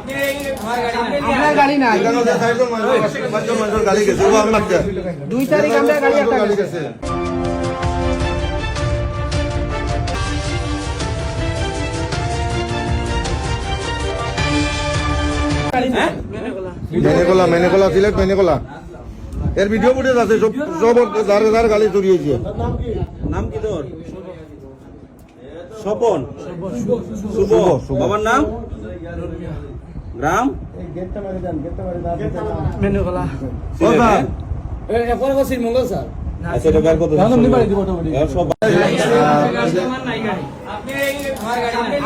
আপনার গাড়ি না, 2 তারিখ আমরা গাড়ি একটা গেছে। মেনেকোলা সিলেট মেনেকোলা এর ভিডিও ফুটেজ আছে সব যার গাড়ি চুরি হয়েছে। নাম কি তোর? স্বপন শুভ। বাবার নাম? গ্রাম মেনুকলা মঙ্গল স্যার। আচ্ছা এটা বের কত? সব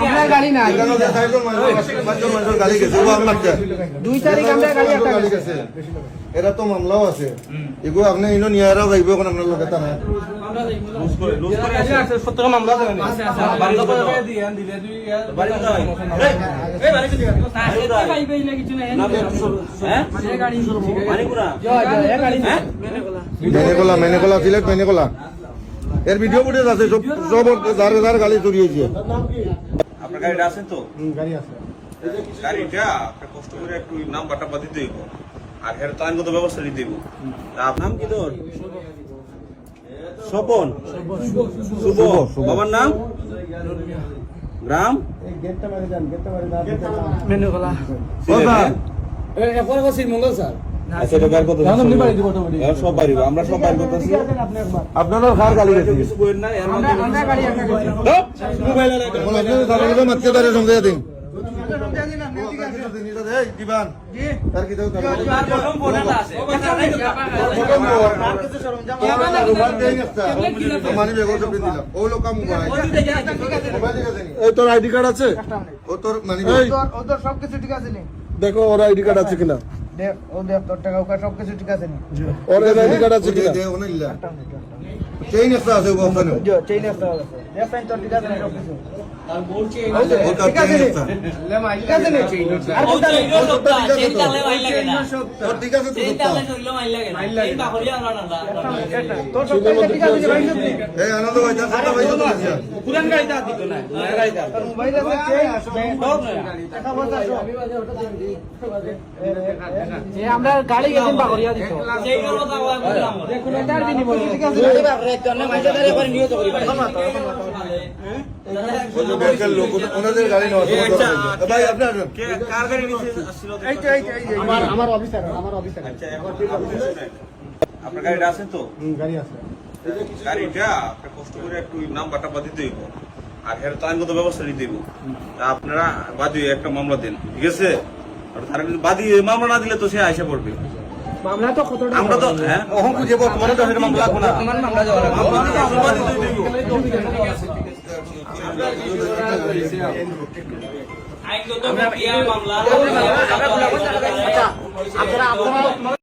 আপনার গাড়ি না, 2 তারিখ আমরা গাড়ি একটা গেছে। এরা তো মামলাও আছে, এগুলো আপনি ইনো নিয়ে যাইব এখন আপনার লোক এটা না মেনেকোলা সিলেট মেনেকোলা এর ভিডিও ফুটেজ আছে সব যার গাড়ি চুরি হয়েছে। আপনার গাড়িটা আছে তো? গাড়ি আছে, গাড়িটা আপনার কষ্ট করে একটু নাম্বারটা দিতে হইব, আর এর তো আইনগত ব্যবস্থা নিতে হইব। নাম কি তোর? স্বপন শুভ। বাবার নাম? গ্রাম মেনুকলা মঙ্গল স্যার। আচ্ছা এটা বের কত? সব বাড়ি আমরা সব বাড়ি করতেছি। আপনারা কার গাড়ি গেছে? কিছু বলেন না, আমরা গাড়ি একটা গেছে। মোবাইল মাতকে তারে সমঝে দিন। তোর আইডি কার্ড আছে? ও তোর মানে সবকিছু ঠিক আছে নি? দেখো ওর আইডি কার্ড আছে কিনা, দেখ ও দেখ তোর টাকা ওকা সবকিছু ঠিক আছে নি? ওর আইডি কার্ড আছে কিনা? চেইন একটা আছে ওখানে, চেইন আছে দেখ সাইন তোর ঠিক আছে নি সবকিছু? ঠিক আছে নি? ঠিক আছে নি? আর কোনটা নেই? চেইন তালে মাইল লাগে না। তোর ঠিক আছে তো? চেইন তালে হইলো মাইল লাগে না। চেইন বাহরি আমরা না। তোর সবকিছু ঠিক আছে নি ভাই? এই আনন্দ ভাই দাদা ভাই তো বলছিস পুরান গাড়িটা দিত না, নয়া গাড়িটা। তোর মোবাইল আছে চেইন টাকা পয়সা এ আমরা গাড়ি গেছেন বাগরিয়া দিত। চেইনের কথা বললাম। দেখুন এটার দিনই বলি ঠিক আছে। ব্যাংকের লোক ওনাদের গাড়ি নেওয়া ভাই আপনার কার গাড়ি নিচে আসছিল? আমার অফিসার আচ্ছা এখন আপনার গাড়িটা আছে তো? গাড়ি আছে, গাড়িটা আপনার কষ্ট করে একটু নাম্বারটা দিতে হইব, আর এর তো আইনগত ব্যবস্থা নিতে হইব। তা আপনারা বাদী একটা মামলা দেন, ঠিক আছে? আর তারা কিন্তু বাদী মামলা না দিলে তো সে আইসা পড়বে। মামলা তো কত আমরা তো হ্যাঁ অহং খুঁজে বর্তমানে তো সেটা মামলা লাগবো না। আমার মামলা যাওয়া লাগবে। মামলা দিতে আমরা বাদী দিতে হইব। আইনগত প্রক্রিয়া মামলা আপনারা